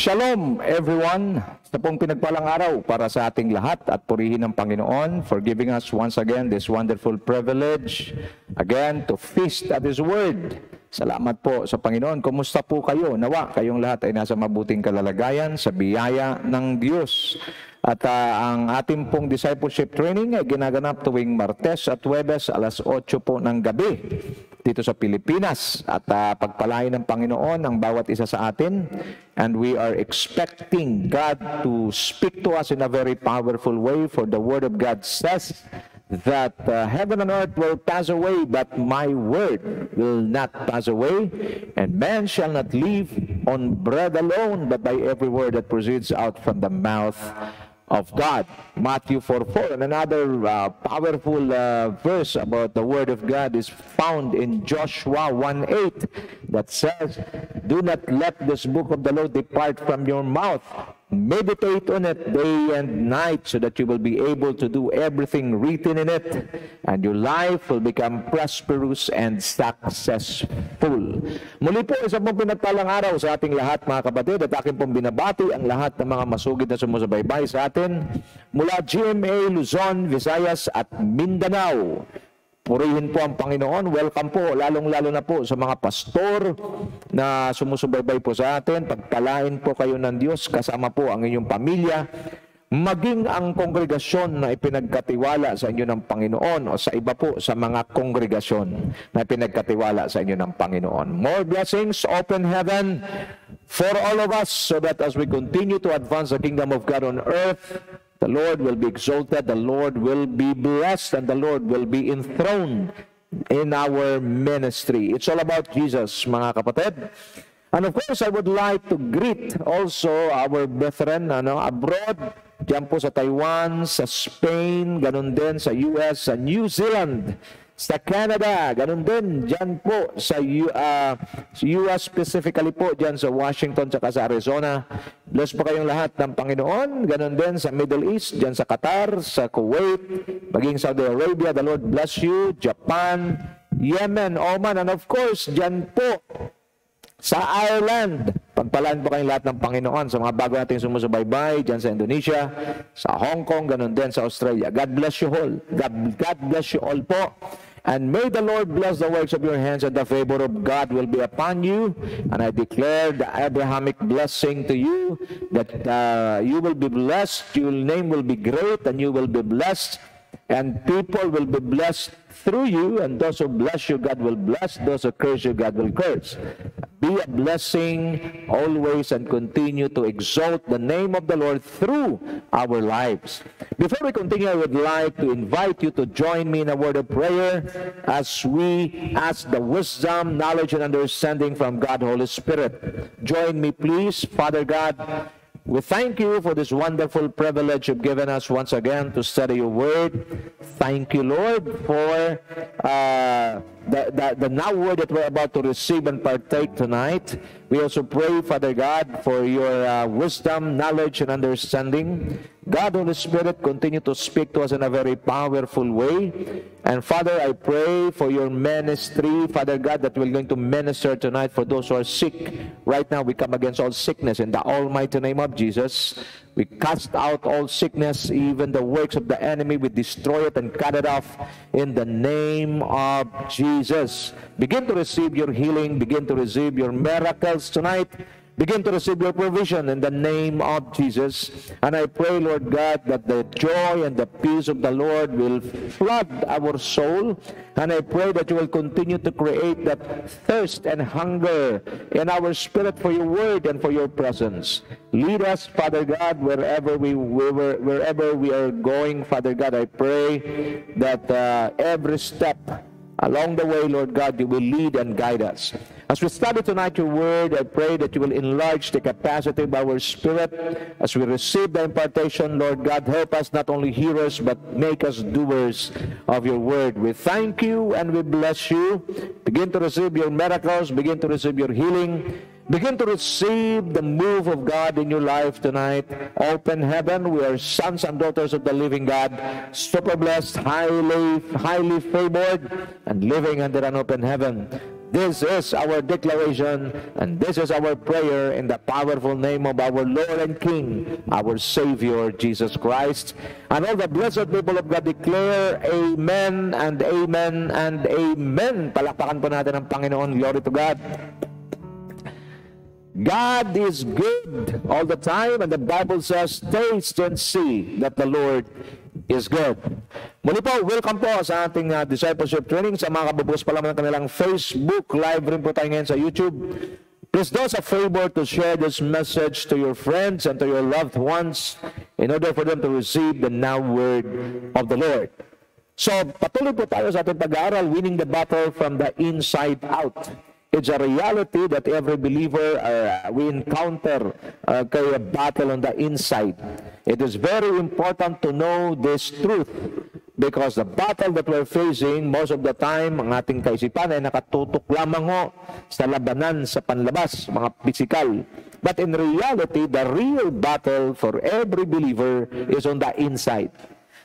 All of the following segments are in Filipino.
Shalom everyone! Sa pong pinagpalang araw para sa ating lahat at purihin ng Panginoon for giving us once again this wonderful privilege again to feast at His Word. Salamat po sa Panginoon. Kumusta po kayo? Nawa kayong lahat ay nasa mabuting kalalagayan sa biyaya ng Diyos. At ang ating pong discipleship training ay ginaganap tuwing Martes at Huwebes alas 8 po ng gabi dito sa Pilipinas. At pagpalain ng Panginoon ang bawat isa sa atin. And we are expecting God to speak to us in a very powerful way, for the Word of God says that heaven and earth will pass away, but my word will not pass away. And man shall not live on bread alone, but by every word that proceeds out from the mouth of God. Matthew 4:4. And another powerful verse about the Word of God is found in Joshua 1:8 that says, "Do not let this book of the law depart from your mouth. Meditate on it day and night so that you will be able to do everything written in it, and your life will become prosperous and successful." Muli po, isa pong pinagpalang araw sa ating lahat mga kapatid, at aking pong binabati ang lahat ng mga masugid na sumusubaybay sa atin mula GMA, Luzon, Visayas at Mindanao. Purihin po ang Panginoon. Welcome po, lalong-lalo na po sa mga pastor na sumusubaybay po sa atin. Pagpalain po kayo ng Diyos, kasama po ang inyong pamilya, maging ang kongregasyon na ipinagkatiwala sa inyo ng Panginoon o sa iba po sa mga kongregasyon na ipinagkatiwala sa inyo ng Panginoon. More blessings, open heaven for all of us, so that as we continue to advance the kingdom of God on earth, the Lord will be exalted, the Lord will be blessed, and the Lord will be enthroned in our ministry. It's all about Jesus, mga kapatid. And of course, I would like to greet also our brethren abroad, diyan po sa Taiwan, sa Spain, ganun din sa US, sa New Zealand, sa Canada, ganun din diyan po sa US, specifically po diyan sa Washington at sa Arizona. Bless po kayong lahat ng Panginoon. Ganun din sa Middle East, diyan sa Qatar, sa Kuwait, maging Saudi Arabia. The Lord bless you. Japan, Yemen, Oman, and of course, diyan po sa Ireland. Pagpalaan po kayong lahat ng Panginoon sa mga bago nating sumusubaybay dyan sa Indonesia, sa Hong Kong, ganun din sa Australia. God bless you all. God bless you all po. And may the Lord bless the works of your hands, and the favor of God will be upon you. And I declare the Abrahamic blessing to you, that you will be blessed, your name will be great, and you will be blessed. And people will be blessed through you, and those who bless you, God will bless. Those who curse you, God will curse. Be a blessing always, and continue to exalt the name of the Lord through our lives. Before we continue, I would like to invite you to join me in a word of prayer as we ask the wisdom, knowledge, and understanding from God, Holy Spirit. Join me, please. Father God, we thank you for this wonderful privilege you've given us once again to study your word. Thank you, Lord, for the now word that we're about to receive and partake tonight. We also pray, Father God, for your wisdom, knowledge, and understanding. God, Holy Spirit, continue to speak to us in a very powerful way. And Father, I pray for your ministry, Father God, that we're going to minister tonight for those who are sick. Right now, we come against all sickness in the almighty name of Jesus. We cast out all sickness, even the works of the enemy. We destroy it and cut it off in the name of Jesus. Begin to receive your healing. Begin to receive your miracles tonight. Begin to receive your provision in the name of Jesus. And I pray, Lord God, that the joy and the peace of the Lord will flood our soul. And I pray that you will continue to create that thirst and hunger in our spirit for your word and for your presence. Lead us, Father God, wherever we are going, Father God. I pray that every step along the way, Lord God, you will lead and guide us. As we study tonight your word, I pray that you will enlarge the capacity of our spirit. As we receive the impartation, Lord God, help us not only hearers, but make us doers of your word. We thank you and we bless you. Begin to receive your miracles. Begin to receive your healing. Begin to receive the move of God in your life tonight. Open heaven. We are sons and daughters of the living God. Super blessed, highly favored, and living under an open heaven. This is our declaration, and this is our prayer in the powerful name of our Lord and King, our Savior, Jesus Christ. And all the blessed people of God declare, Amen and Amen and Amen. Palakpakan po natin ang Panginoon. Glory to God. God is good all the time, and the Bible says, taste and see that the Lord is good. Muli po, welcome po sa ating discipleship training. Sa mga kabubukas pa lang ng kanilang Facebook, live rin po tayo ngayon sa YouTube. Please do us a favor to share this message to your friends and to your loved ones in order for them to receive the now word of the Lord. So, patuloy po tayo sa ating pag-aaral, winning the battle from the inside out. It's a reality that every believer we encounter a battle on the inside. It is very important to know this truth because the battle that we're facing most of the time, ang ating kaisipan ay nakatutok lamang ho sa labanan sa panlabas, mga physical. But in reality, the real battle for every believer is on the inside.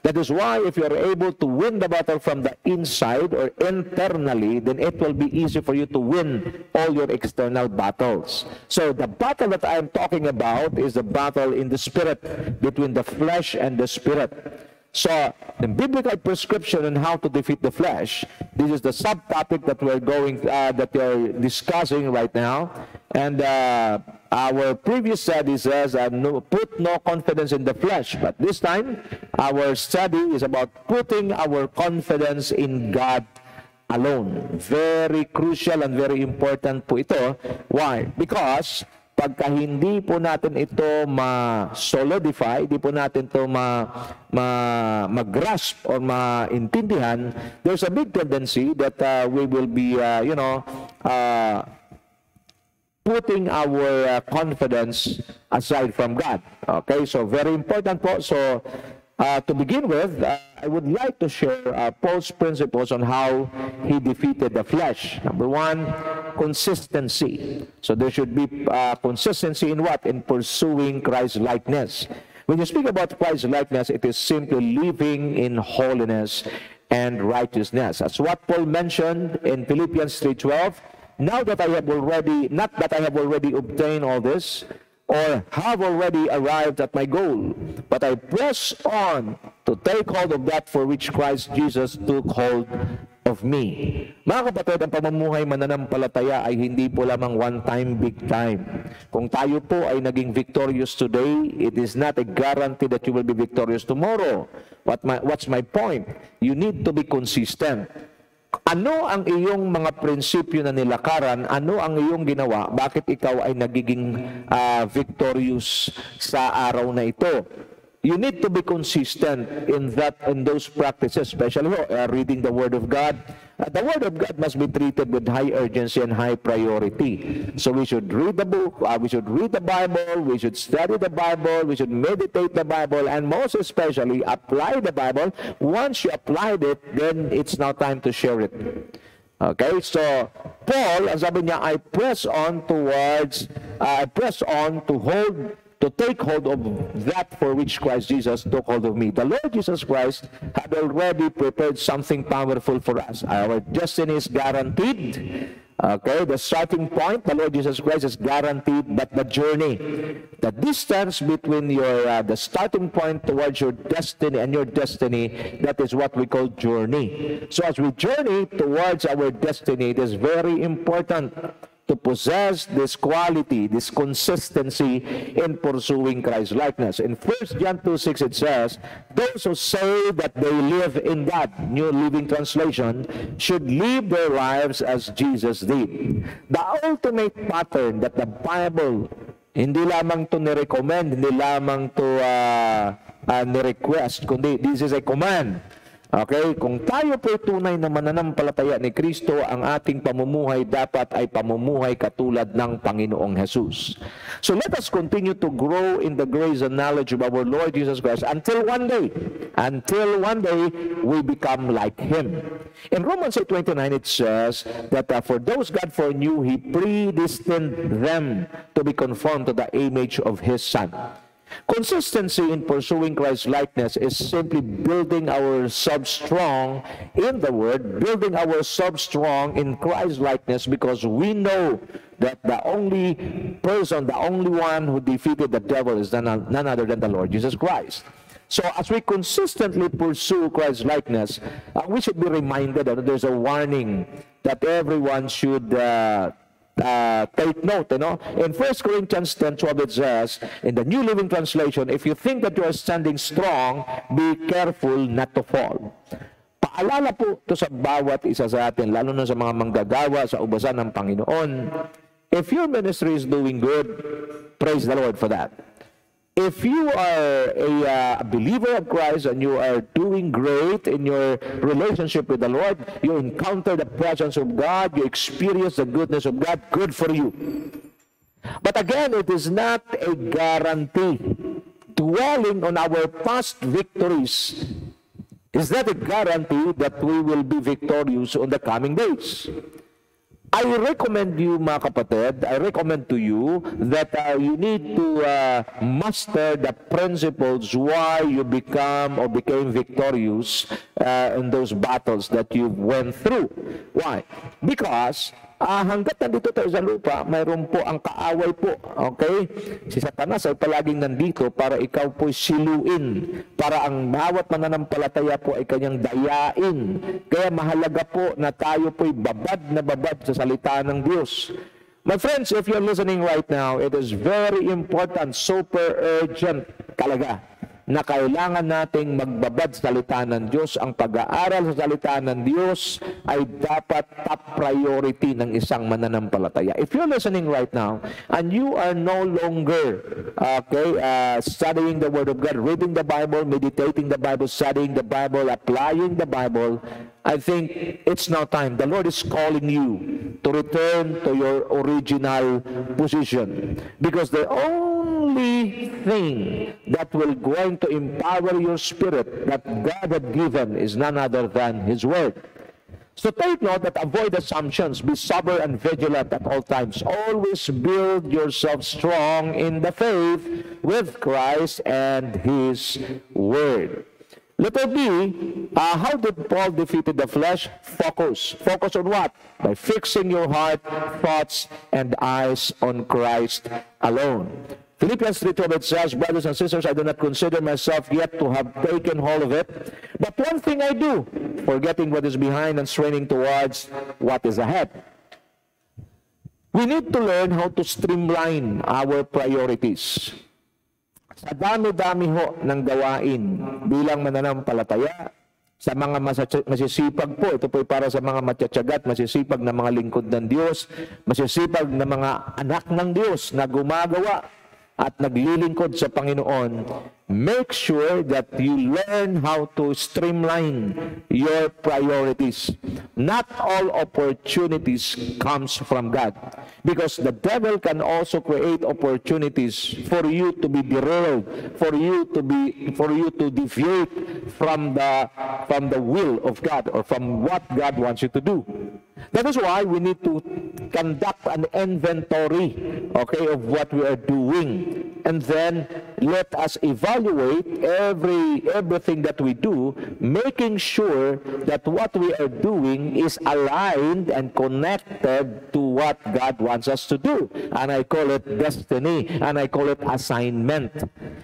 That is why if you are able to win the battle from the inside or internally, then it will be easy for you to win all your external battles. So the battle that I am talking about is the battle in the spirit, between the flesh and the spirit. So the biblical prescription on how to defeat the flesh, this is the subtopic that we're discussing right now. And our previous study says, put no confidence in the flesh. But this time, our study is about putting our confidence in God alone. Very crucial and very important po ito. Why? Because pagka hindi po natin ito ma-solidify, hindi po natin ito mag-grasp or maintindihan, there's a big tendency that we will be, putting our confidence aside from God. Okay, so very important po. So, to begin with, I would like to share Paul's principles on how he defeated the flesh. Number one, consistency. So there should be consistency in what? In pursuing Christ's likeness. When you speak about Christ's likeness, it is simply living in holiness and righteousness. As what Paul mentioned in Philippians 3:12, now that I have already, not that I have already obtained all this, or have already arrived at my goal, but I press on to take hold of that for which Christ Jesus took hold of me. Mga kapatid, ang pamumuhay mananampalataya ay hindi po lamang one time, big time. Kung tayo po ay naging victorious today, it is not a guarantee that you will be victorious tomorrow. What's my point? You need to be consistent. Ano ang iyong mga prinsipyo na nilakaran? Ano ang iyong ginawa? Bakit ikaw ay nagiging victorious sa araw na ito? You need to be consistent in those practices, especially reading the Word of God. The Word of God must be treated with high urgency and high priority. So we should read the book, we should read the Bible, we should study the Bible, we should meditate the Bible, and most especially apply the Bible. Once you applied it, then it's now time to share it. Okay, so Paul, ang sabi niya, I press on to take hold of that for which Christ Jesus took hold of me. The Lord Jesus Christ had already prepared something powerful for us. Our destiny is guaranteed. Okay, the starting point, the Lord Jesus Christ is guaranteed, but the journey, the distance between the starting point towards your destiny and your destiny, that is what we call journey. So as we journey towards our destiny, it is very important to possess this quality, this consistency in pursuing Christ's likeness. In 1 John 2:6 it says, those who say that they live in God, New Living Translation, should live their lives as Jesus did. The ultimate pattern that the Bible, hindi lamang to ni-recommend, hindi lamang to ni-request, kundi this is a command. Okay, kung tayo po tunay na mananampalataya ni Kristo, ang ating pamumuhay dapat ay pamumuhay katulad ng Panginoong Jesus. So let us continue to grow in the grace and knowledge of our Lord Jesus Christ until one day we become like Him. In Romans 8:29 it says that for those God foreknew, He predestined them to be conformed to the image of His Son. Consistency in pursuing Christ's likeness is simply building ourselves strong in the Word, building ourselves strong in Christ's likeness, because we know that the only person, the only one who defeated the devil is none other than the Lord Jesus Christ. So as we consistently pursue Christ's likeness, we should be reminded that there's a warning that everyone should take note, In 1 Corinthians 10:12 it says, in the New Living Translation, if you think that you are standing strong, be careful not to fall. Paalala po ito sa bawat isa sa atin, lalo na sa mga manggagawa sa ubasan ng Panginoon. If your ministry is doing good, praise the Lord for that. If you are a believer of Christ and you are doing great in your relationship with the Lord, you encounter the presence of God, you experience the goodness of God, good for you. But again, it is not a guarantee. Dwelling on our past victories is not a guarantee that we will be victorious on the coming days. I recommend you, mga kapatid, I recommend to you that you need to master the principles why you became victorious in those battles that you went through. Why? Because hanggat nandito tayo sa lupa, mayroon po ang kaaway po. Okay? Si Satanas ay palaging nandito para ikaw po'y siluin, para ang bawat mananampalataya po ay kanyang dayain. Kaya mahalaga po na tayo po'y babad na babad sa salita ng Diyos. My friends, if you're listening right now, it is very important, super urgent talaga, na kailangan nating magbabad sa salita ng Diyos. Ang pag-aaral sa salita ng Diyos ay dapat top priority ng isang mananampalataya. If you're listening right now and you are no longer studying the Word of God, reading the Bible, meditating the Bible, studying the Bible, applying the Bible, I think it's now time. The Lord is calling you to return to your original position. Because the only thing that will going to empower your spirit that God had given is none other than His Word. So take note that avoid assumptions. Be sober and vigilant at all times. Always build yourself strong in the faith with Christ and His Word. Letter B, how did Paul defeated the flesh? Focus. Focus on what? By fixing your heart, thoughts, and eyes on Christ alone. Philippians 3:12 says, brothers and sisters, I do not consider myself yet to have taken hold of it. But one thing I do, forgetting what is behind and straining towards what is ahead. We need to learn how to streamline our priorities. Sa dami-dami ho ng gawain bilang mananampalataya, sa mga masisipag po, ito po para sa mga matsatsagat, masisipag na mga lingkod ng Diyos, masisipag na mga anak ng Diyos na gumagawa at naglilingkod sa Panginoon, make sure that you learn how to streamline your priorities. Not all opportunities comes from God, because the devil can also create opportunities for you to be derailed, for you to deviate from the will of God or from what God wants you to do. That is why we need to conduct an inventory, of what we are doing. And then let us evaluate everything that we do, making sure that what we are doing is aligned and connected to what God wants us to do. And I call it destiny, and I call it assignment.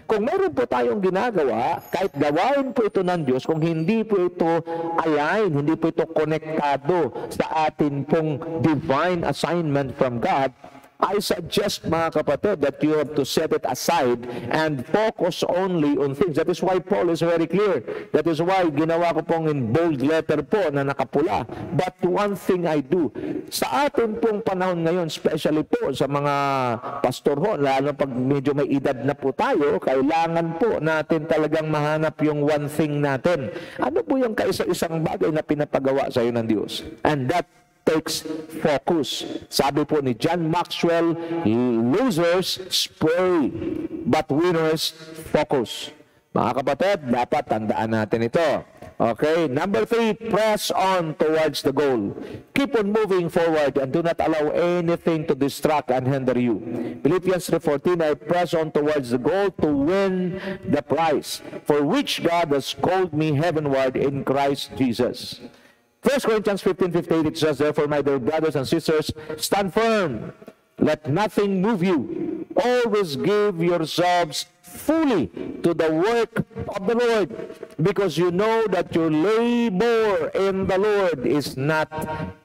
Kung meron po tayong ginagawa, kahit gawain po ito ng Diyos, kung hindi po ito align, hindi po ito konektado sa atin pong divine assignment from God, I suggest, mga kapatid, that you have to set it aside and focus only on things. That is why Paul is very clear. That is why ginawa ko pong in bold letter po na nakapula. But one thing I do, sa atin pong panahon ngayon, especially po sa mga pastor ho, lalo pag medyo may edad na po tayo, kailangan po natin talagang mahanap yung one thing natin. Ano po yung kaisa-isang bagay na pinapagawa sa iyo ng Diyos? And that takes focus. Sabi po ni John Maxwell, losers spray, but winners focus. Mga kapatid, dapat tandaan natin ito. Okay, number 3, press on towards the goal. Keep on moving forward and do not allow anything to distract and hinder you. Philippians 3:14, I press on towards the goal to win the prize, for which God has called me heavenward in Christ Jesus. 1 Corinthians 15:58, it says, therefore, my dear brothers and sisters, stand firm. Let nothing move you. Always give yourselves fully to the work of the Lord, because you know that your labor in the Lord is not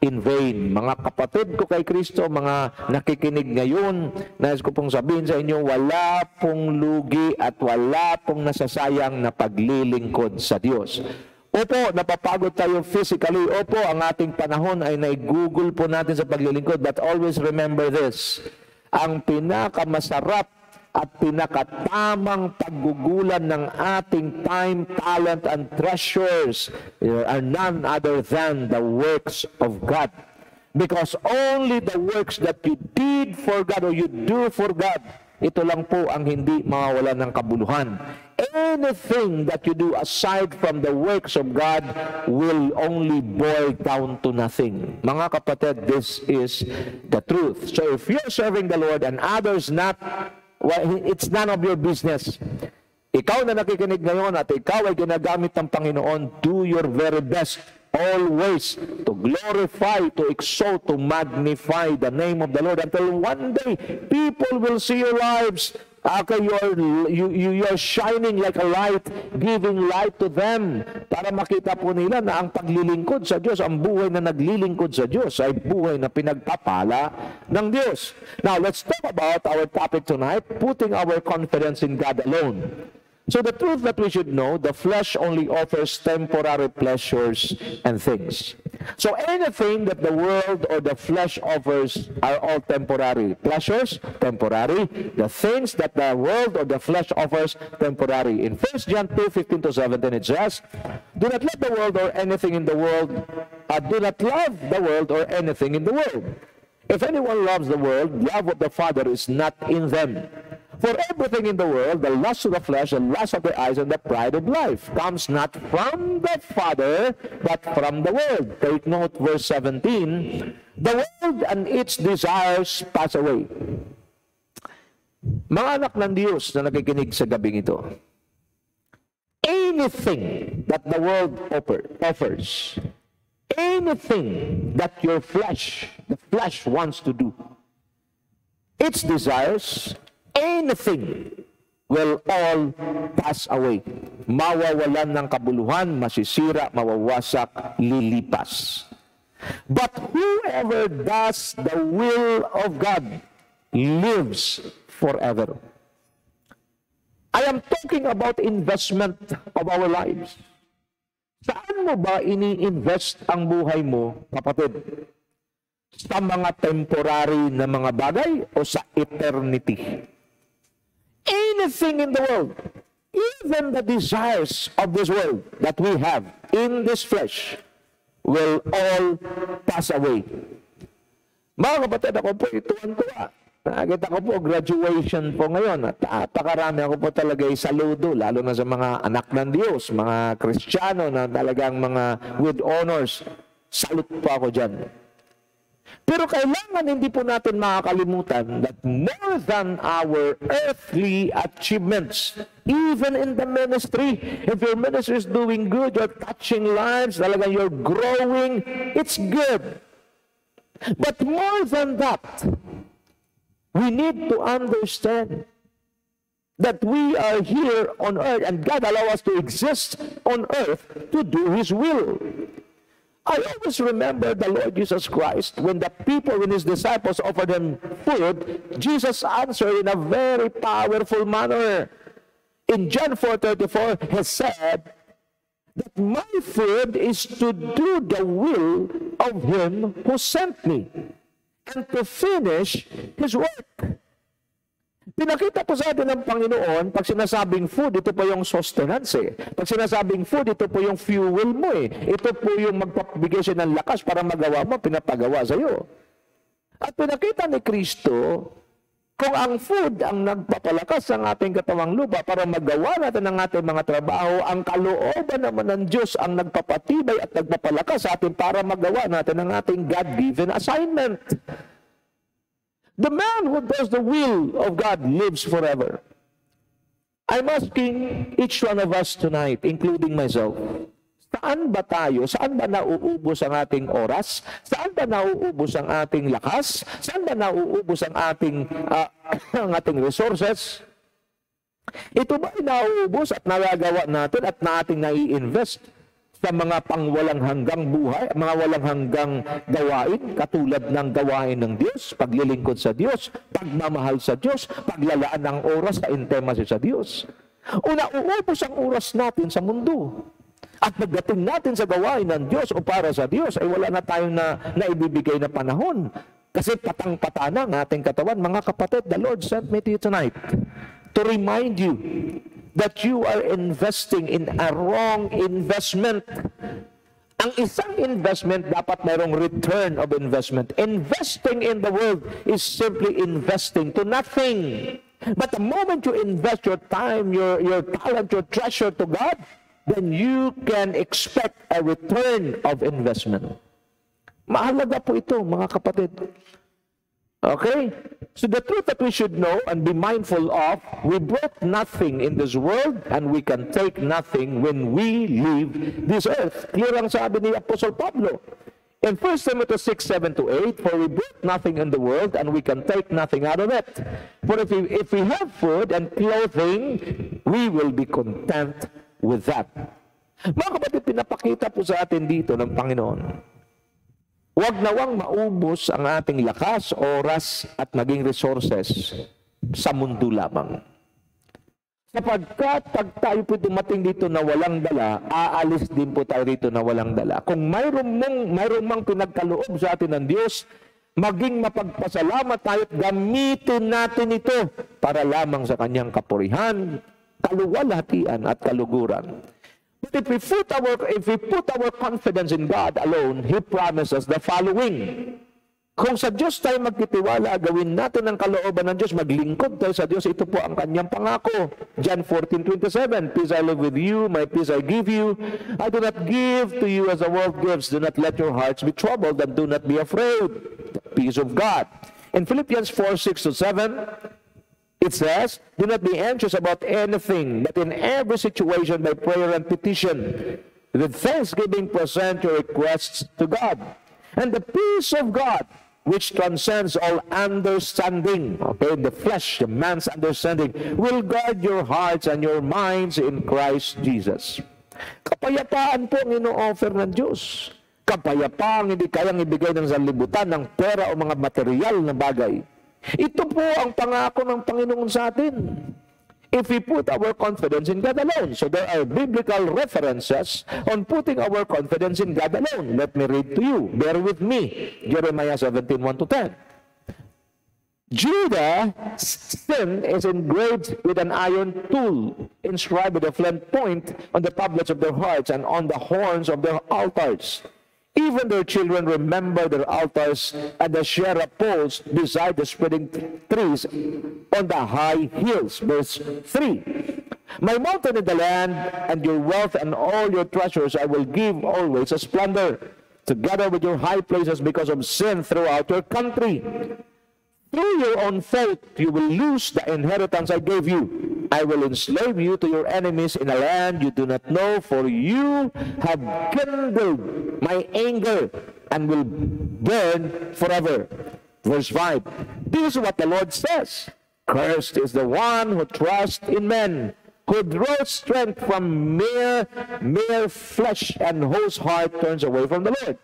in vain. Mga kapatid ko kay Kristo, mga nakikinig ngayon, nais ko pong sabihin sa inyo, wala pong lugi at wala pong nasasayang na paglilingkod sa Diyos. Opo, napapagod tayo physically. Opo, ang ating panahon ay naigugol po natin sa paglilingkod. But always remember this, ang pinakamasarap at pinakatamang paggugulan ng ating time, talent, and treasures are none other than the works of God. Because only the works that you did for God or you do for God, ito lang po ang hindi mawawala ng kabuluhan. Anything that you do aside from the works of God will only boil down to nothing. Mga kapatid, this is the truth. So if you're serving the Lord and others not, well, it's none of your business. Ikaw na nakikinig ngayon at ikaw ay ginagamit ng Panginoon, do your very best always to glorify, to exalt, to magnify the name of the Lord until one day people will see your lives. Okay, you are shining like a light, giving light to them para makita po nila na ang paglilingkod sa Diyos, ang buhay na naglilingkod sa Diyos ay buhay na pinagpapala ng Diyos. Now, let's talk about our topic tonight, putting our confidence in God alone. So the truth that we should know, the flesh only offers temporary pleasures and things. So anything that the world or the flesh offers are all temporary. Pleasures, temporary. The things that the world or the flesh offers, temporary. In 1 John 2:15-17 it says, do not let the world or anything in the world, do not love the world or anything in the world. If anyone loves the world, love of the Father is not in them. For everything in the world, the lust of the flesh, the lust of the eyes, and the pride of life, comes not from the Father, but from the world. Take note, verse 17, the world and its desires pass away. Mga anak ng Diyos na nakikinig sa gabing ito, anything that the world offers, anything that your flesh, the flesh wants to do, its desires, anything will all pass away. Mawawalan ng kabuluhan, masisira, mawawasak, lilipas. But whoever does the will of God lives forever. I am talking about investment of our lives. Saan mo ba ini-invest ang buhay mo, kapatid? Sa mga temporary na mga bagay o sa eternity? Anything in the world, even the desires of this world that we have in this flesh, will all pass away. Mga kapatid, ako po ituwan-tuwa. Nakita ko po, graduation po ngayon. At napakarami ako po talaga saludo, lalo na sa mga anak ng Diyos, mga Kristiyano na talagang mga with honors. Salute po ako dyan. Pero kailangan hindi po natin makakalimutan that more than our earthly achievements, even in the ministry, if your ministry is doing good, you're touching lives, talagang you're growing, it's good. But more than that, we need to understand that we are here on earth and God allows us to exist on earth to do His will. I always remember the Lord Jesus Christ, when the people, when His disciples offered Him food, Jesus answered in a very powerful manner. In John 4:34, He said that my food is to do the will of Him who sent me and to finish His work. Pinakita po sa atin ng Panginoon, pag sinasabing food, ito po yung sustenance. Pag sinasabing food, ito po yung fuel mo. Ito po yung magpapabigay siya ng lakas para magawa mo, pinapagawa sa iyo. At pinakita ni Kristo, kung ang food ang nagpapalakas ng ating katawang lupa para magawa natin ang ating mga trabaho, ang kalooban naman ng Diyos ang nagpapatibay at nagpapalakas sa atin para magawa natin ang ating God-given assignment. The man who does the will of God lives forever. I'm asking each one of us tonight, including myself, saan ba tayo? Saan ba nauubos ang ating oras? Saan ba nauubos ang ating lakas? Saan ba nauubos ang ating resources? Ito ba ay nauubos at nagagawa natin at nating nai-invest sa mga pangwalang hanggang buhay, mga walang hanggang gawain, katulad ng gawain ng Diyos, paglilingkod sa Diyos, pagmamahal sa Diyos, paglalaan ng oras sa intimacy sa Diyos? O nauubos ang oras natin sa mundo? At pagdating natin sa gawain ng Diyos o para sa Diyos, ay wala na tayong naibibigay na panahon. Kasi patang-pata na ang ating katawan. Mga kapatid, the Lord sent me to you tonight to remind you that you are investing in a wrong investment. Ang isang investment, dapat mayroong return of investment. Investing in the world is simply investing to nothing. But the moment you invest your time, your talent, your treasure to God, then you can expect a return of investment. Mahalaga po ito, mga kapatid. Okay? So the truth that we should know and be mindful of, we brought nothing in this world and we can take nothing when we leave this earth. Clear ang sabi ni Apostle Pablo. In 1 Timothy 6:7-8, for we brought nothing in the world and we can take nothing out of it. For if we have food and clothing, we will be content with that. Mga kapatid, pinapakita po sa atin dito ng Panginoon, huwag nawang maubos ang ating lakas, oras, at maging resources sa mundo lamang. Sapagkat pag tayo po dumating dito na walang dala, aalis din po tayo dito na walang dala. Kung mayroon mang pinagkaloob sa atin ng Diyos, maging mapagpasalamat tayo at gamitin natin ito para lamang sa kanyang kapurihan, kaluwalhatian at kaluguran. But if we put our confidence in God alone, He promises the following. Kung sa Diyos tayo magtitiwala, gawin natin ang kalooban ng Diyos, maglingkod tayo sa Diyos, ito po ang kanyang pangako. John 14:27, Peace I live with you, my peace I give you. I do not give to you as the world gives. Do not let your hearts be troubled and do not be afraid. The peace of God. In Philippians 4:6-7, it says, do not be anxious about anything, but in every situation by prayer and petition, with thanksgiving present your requests to God. And the peace of God, which transcends all understanding, okay, the flesh, the man's understanding, will guard your hearts and your minds in Christ Jesus. Kapayapaan po ang ino-offer ng Diyos. Kapayapaan hindi kayang ibigay ng sanlibutan, ng pera o mga material na bagay. Ito po ang pangako ng Panginoon sa atin. If we put our confidence in God alone. So there are biblical references on putting our confidence in God alone. Let me read to you. Bear with me. Jeremiah 17:1-10. Judah's sin is engraved with an iron tool, inscribed with a flint point on the tablets of their hearts and on the horns of their altars. Even their children remember their altars and the Asherah poles beside the spreading trees on the high hills. Verse 3. My mountain in the land and your wealth and all your treasures I will give always as plunder, together with your high places because of sin throughout your country. Through your own fault you will lose the inheritance I gave you. I will enslave you to your enemies in a land you do not know, for you have kindled my anger and will burn forever. Verse 5. This is what the Lord says. Cursed is the one who trusts in men, who draws strength from mere flesh, and whose heart turns away from the Lord.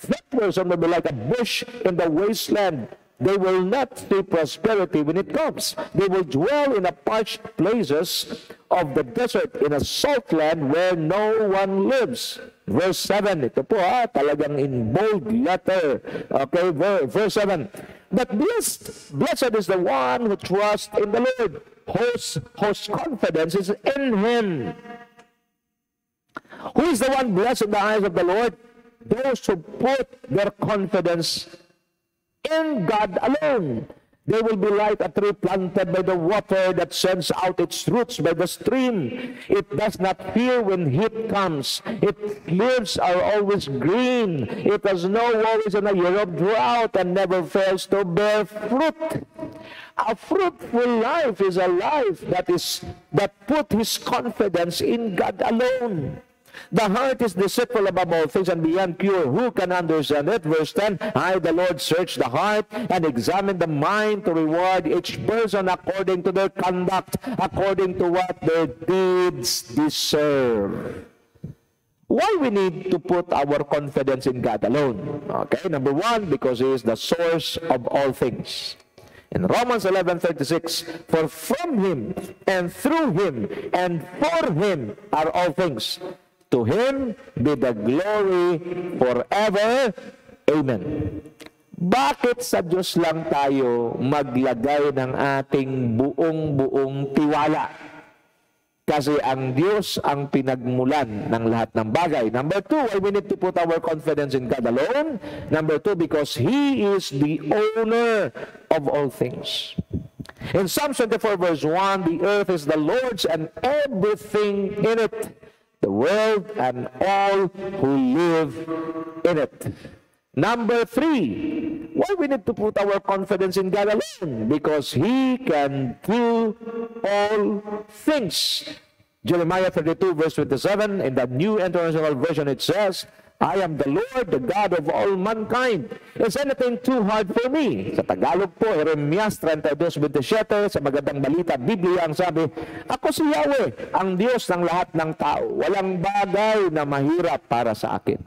That person will be like a bush in the wasteland. They will not see prosperity when it comes. They will dwell in the parched places of the desert, in a salt land where no one lives. Verse 7, ito po talagang in bold letter. Okay, verse 7. But blessed is the one who trusts in the Lord, whose confidence is in Him. Who is the one blessed in the eyes of the Lord? Those who put their confidence in God alone. They will be like a tree planted by the water that sends out its roots by the stream. It does not fear when heat comes. Its leaves are always green. It has no worries in a year of drought and never fails to bear fruit. A fruitful life is a life that put his confidence in God alone. The heart is deceitful above all things and beyond cure. Who can understand it? Verse 10, I, the Lord, search the heart and examine the mind to reward each person according to their conduct, according to what their deeds deserve. Why we need to put our confidence in God alone? Okay, number one, because He is the source of all things. In Romans 11:36, for from Him and through Him and for Him are all things. To Him be the glory forever. Amen. Bakit sa Diyos lang tayo maglagay ng ating buong tiwala? Kasi ang Diyos ang pinagmulan ng lahat ng bagay. Number two, why we need to put our confidence in God alone? Number two, because He is the owner of all things. In Psalm 24 verse 1, the earth is the Lord's and everything in it, the world and all who live in it. Number three, why we need to put our confidence in God alone? Because He can do all things. Jeremiah 32 verse 27, in the New International Version it says, I am the Lord, the God of all mankind. Is anything too hard for me? Sa Tagalog po, Jeremias 32:27, sa Magandang Balita, Biblia ang sabi, ako si Yahweh, ang Diyos ng lahat ng tao. Walang bagay na mahirap para sa akin.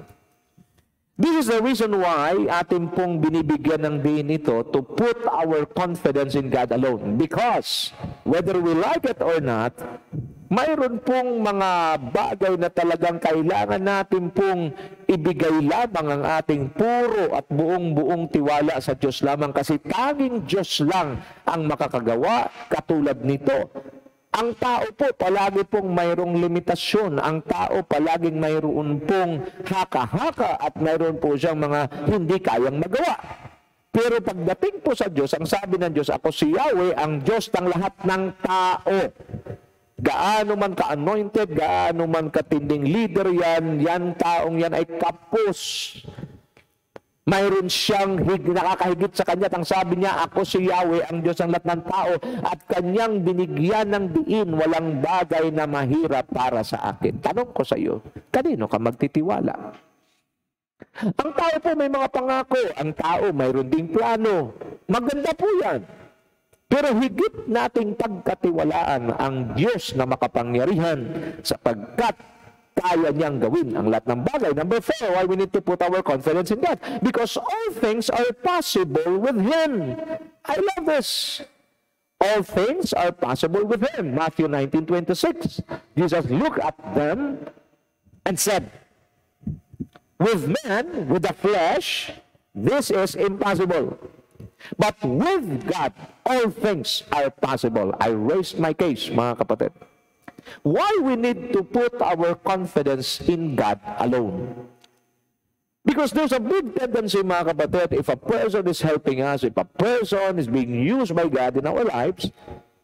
This is the reason why atin pong binibigyan ng din ito to put our confidence in God alone. Because, whether we like it or not, mayroon pong mga bagay na talagang kailangan natin pong ibigay lamang ang ating puro at buong-buong tiwala sa Diyos lamang kasi tanging Diyos lang ang makakagawa katulad nito. Ang tao po palagi pong mayroong limitasyon. Ang tao palaging mayroon pong haka-haka at mayroon po siyang mga hindi kayang magawa. Pero pagdating po sa Diyos, ang sabi ng Diyos, ako si Yahweh, ang Diyos ng lahat ng tao. Gaano man ka-anointed, gaano man katinding leader yan taong yan ay kapos. Mayroon siyang nakakahigit sa kanya at ang sabi niya, ako si Yahweh, ang Diyos ng lahat ng tao, at kanyang binigyan ng diin, walang bagay na mahirap para sa akin. Tanong ko sa iyo, kanino ka magtitiwala? Ang tao po may mga pangako, ang tao mayroon ding plano. Maganda po yan. Pero higit nating pagkatiwalaan ang Diyos na makapangyarihan sapagkat kaya niyang gawin ang lahat ng bagay. Number 4, why we need to put our confidence in God? Because all things are possible with Him. I love this. All things are possible with Him. Matthew 19:26. Jesus looked at them and said, with man, with the flesh, this is impossible. But with God, all things are possible. I raised my case, mga kapatid. Why we need to put our confidence in God alone? Because there's a big tendency, mga kapatid, if a person is helping us, if a person is being used by God in our lives,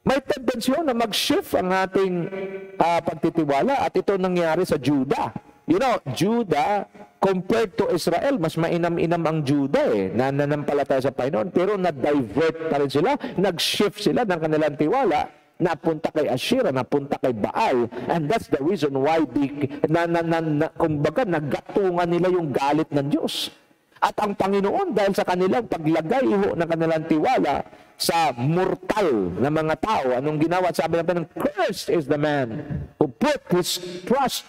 may tendency na mag-shift ang ating pagtitiwala at ito nangyari sa Judah. You know, Judah, compared to Israel, mas mainam-inam ang Judah nananampalataya sa Panginoon, pero na-divert pa rin sila, nag-shift sila ng kanilang tiwala, napunta kay Asherah, napunta kay Baal, and that's the reason why kumbaga naggatungan nila yung galit ng Diyos. At ang Panginoon, dahil sa kanilang paglagay ng kanilang tiwala sa mortal na mga tao, anong ginawa? Sabi natin, cursed is the man who put his trust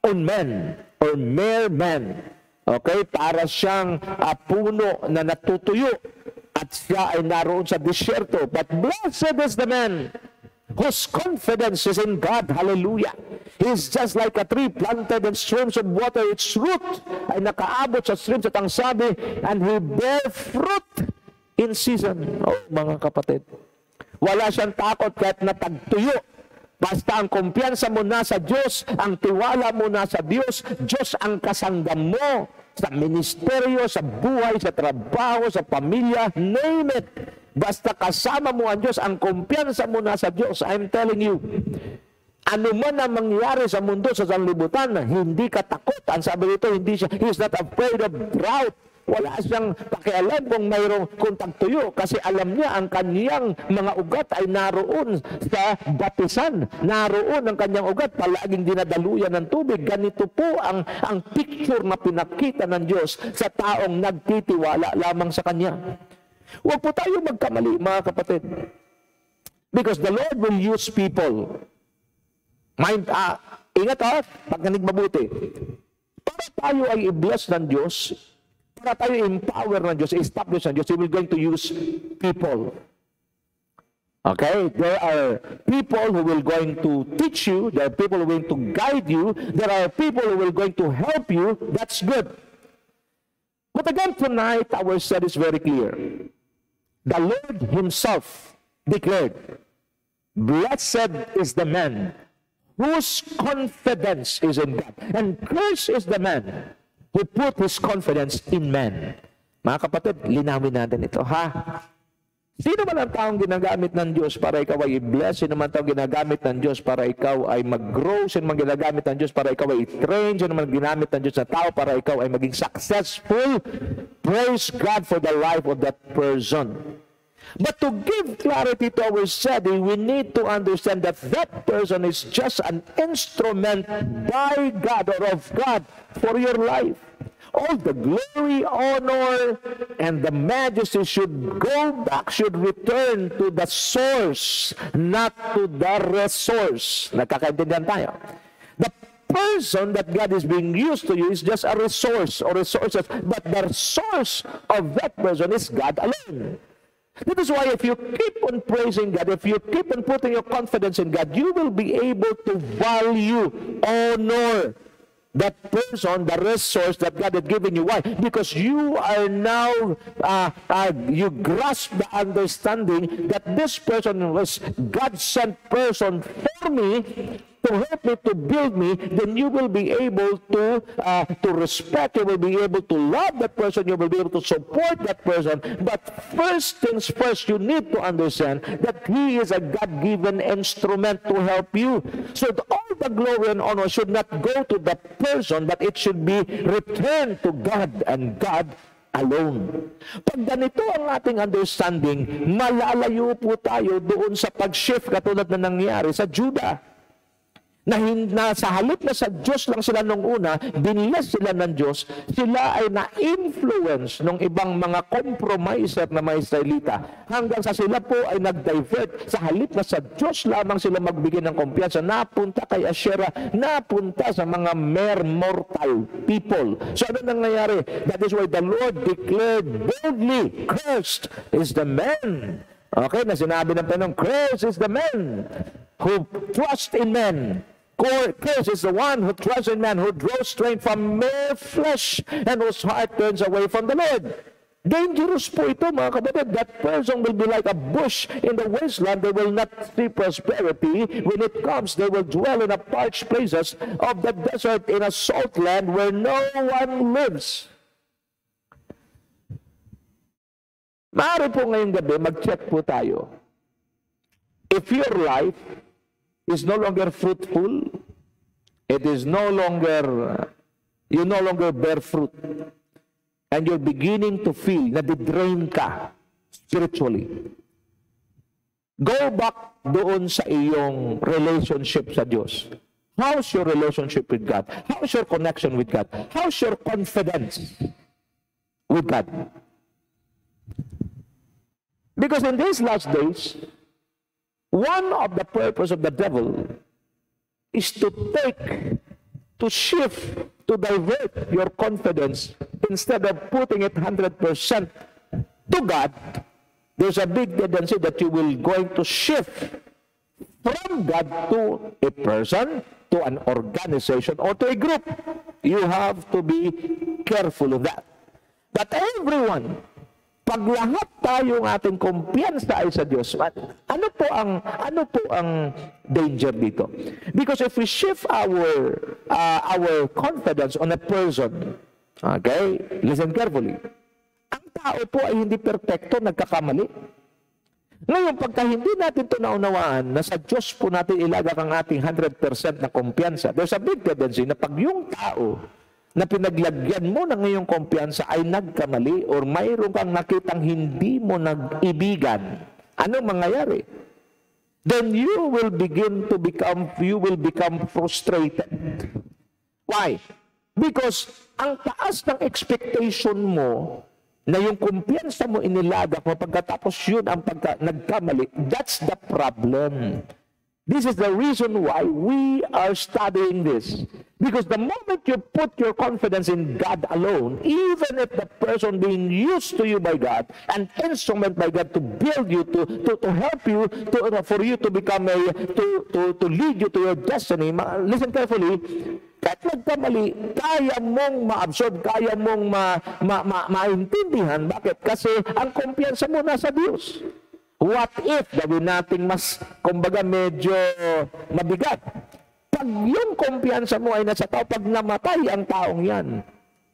on men or mere men. Okay? Para siyang puno na natutuyo at siya ay naroon sa disyerto. But blessed is the man whose confidence is in God. Hallelujah. He's just like a tree planted in streams of water. Its root ay nakaabot sa streams at ang sabi, and he bear fruit in season. Oh, mga kapatid. Wala siyang takot kahit natagtuyo. Basta ang kumpiyansa mo na sa Diyos, ang tiwala mo na sa Diyos, Diyos ang kasanggam mo sa ministeryo, sa buhay, sa trabaho, sa pamilya, name it. Basta kasama mo ang Diyos, ang kumpiyansa mo na sa Diyos. I'm telling you, ano man ang mangyari sa mundo, sa sanlibutan, hindi ka takot. Ang sabi dito, he's not afraid of drought. Wala siyang pakialam kung mayroong tagtuyo kasi alam niya ang kanyang mga ugat ay naroon sa batisan. Naroon ang kanyang ugat, palaging dinadaluyan ng tubig. Ganito po ang picture na pinakita ng Diyos sa taong nagtitiwala lamang sa Kanya. Huwag po tayo magkamali, mga kapatid. Because the Lord will use people. Ingat pagkanig mabuti. Para tayo ay i-bless ng Diyos, para tayo empower ng Diyos, establish ng Diyos, He will going to use people. Okay? There are people who will going to teach you. There are people who will going to guide you. There are people who will going to help you. That's good. But again, tonight, our set is very clear. The Lord Himself declared, blessed is the man whose confidence is in God. And cursed is the man who put his confidence in man. Mga kapatid, linawin natin ito, ha? Sino man ang taong ginagamit ng Diyos para ikaw ay i-bless? Sino man ang taong ginagamit ng Diyos para ikaw ay mag-grow? Sino man ginagamit ng Diyos para ikaw ay i-train? Sino man ginamit ng Diyos na tao para ikaw ay maging successful? Praise God for the life of that person. But to give clarity to our study, we need to understand that that person is just an instrument by God or of God for your life. All the glory, honor, and the majesty should go back, should return to the source, not to the resource. Nagkakaintindihan tayo. The person that God is being used to you is just a resource or resources, but the source of that person is God alone. That is why if you keep on praising God, if you keep on putting your confidence in God, you will be able to value, honor that person, the resource that God had given you. Why? Because you are now, you grasp the understanding that this person was God-sent person for me, to help me, to build me. Then you will be able to respect, you will be able to love that person, you will be able to support that person. But first things first, you need to understand that he is a God-given instrument to help you. So all the glory and honor should not go to the person, but it should be returned to God and God alone. Pag ganito ang ating understanding, malalayo po tayo doon sa pag-shift katulad na nangyari sa Judah. Na sa halip na sa Diyos lang sila nung una, binilas sila ng Diyos, sila ay na-influence ng ibang mga compromiser na mga Israelita. Hanggang sa sila po ay nag-divert. Sa halip na sa Diyos lamang sila magbigay ng kumpiyansa, napunta kay Asherah, napunta sa mga mere mortal people. So ano nangyayari? That is why the Lord declared boldly, "Cursed is the man." Okay, na sinabi ng Panginoon, "Cursed is the man who trusts in men." Cursed is the one who trusts in man, who draws strength from mere flesh, and whose heart turns away from the Lord. Dangerous po ito, mga kapatid. That person will be like a bush in the wasteland. They will not see prosperity. When it comes, they will dwell in the parched places of the desert, in a salt land where no one lives. Maaari po ngayong gabi, mag-check po tayo. If your life is no longer fruitful, it is no longer, you no longer bear fruit, and you're beginning to feel na di-drain ka spiritually, go back doon sa iyong relationship sa Diyos. How's your relationship with God? How's your connection with God? How's your confidence with God? Because in these last days, one of the purpose of the devil is to shift, to divert your confidence. Instead of putting it 100% to God, there's a big tendency that you will going to shift from God to a person, to an organization, or to a group. You have to be careful of that. But everyone, pag lahat tayong ating kumpiyansa ay sa Diyos, ano po ang danger dito? Because if we shift our confidence on a person, okay, listen carefully. Ang tao po ay hindi perpekto, nagkakamali. Ngayon, pagka hindi natin ito naunawaan, na sa Diyos po natin ilagak ang ating 100% na kumpiyansa, there's a big tendency na pag yung tao na pinaglagyan mo ng iyong kumpiyansa ay nagkamali or mayroon kang nakitang hindi mo nag-ibigan, anong mangyayari? Then you will become frustrated. Why? Because ang taas ng expectation mo na yung kumpiyansa mo inilagak mo pagkatapos yun ang nagkamali, that's the problem. This is the reason why we are studying this. Because the moment you put your confidence in God alone, even if the person being used to you by God, an instrument by God to build you, to help you, for you to become to lead you to your destiny, listen carefully, kahit nagkamali, kaya mong ma-absorb, kaya mong maintindihan. Bakit? Kasi ang kumpiyansa mo nasa Diyos. What if gawin natin mas, kumbaga, medyo mabigat? Pag yung kumpiyansa mo ay nasa tao, pag namatay ang taong yan,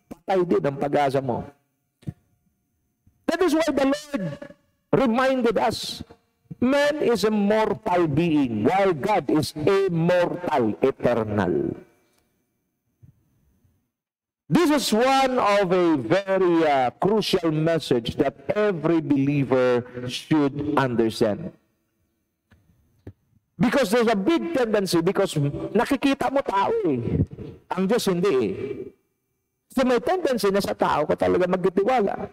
patay din ang pag-asa mo. That is why the Lord reminded us, man is a mortal being, while God is immortal, eternal. This is one of a very crucial message that every believer should understand. Because there's a big tendency, because nakikita mo tao eh. Ang Diyos hindi eh. So may tendency na sa tao ka talaga magtitiwala.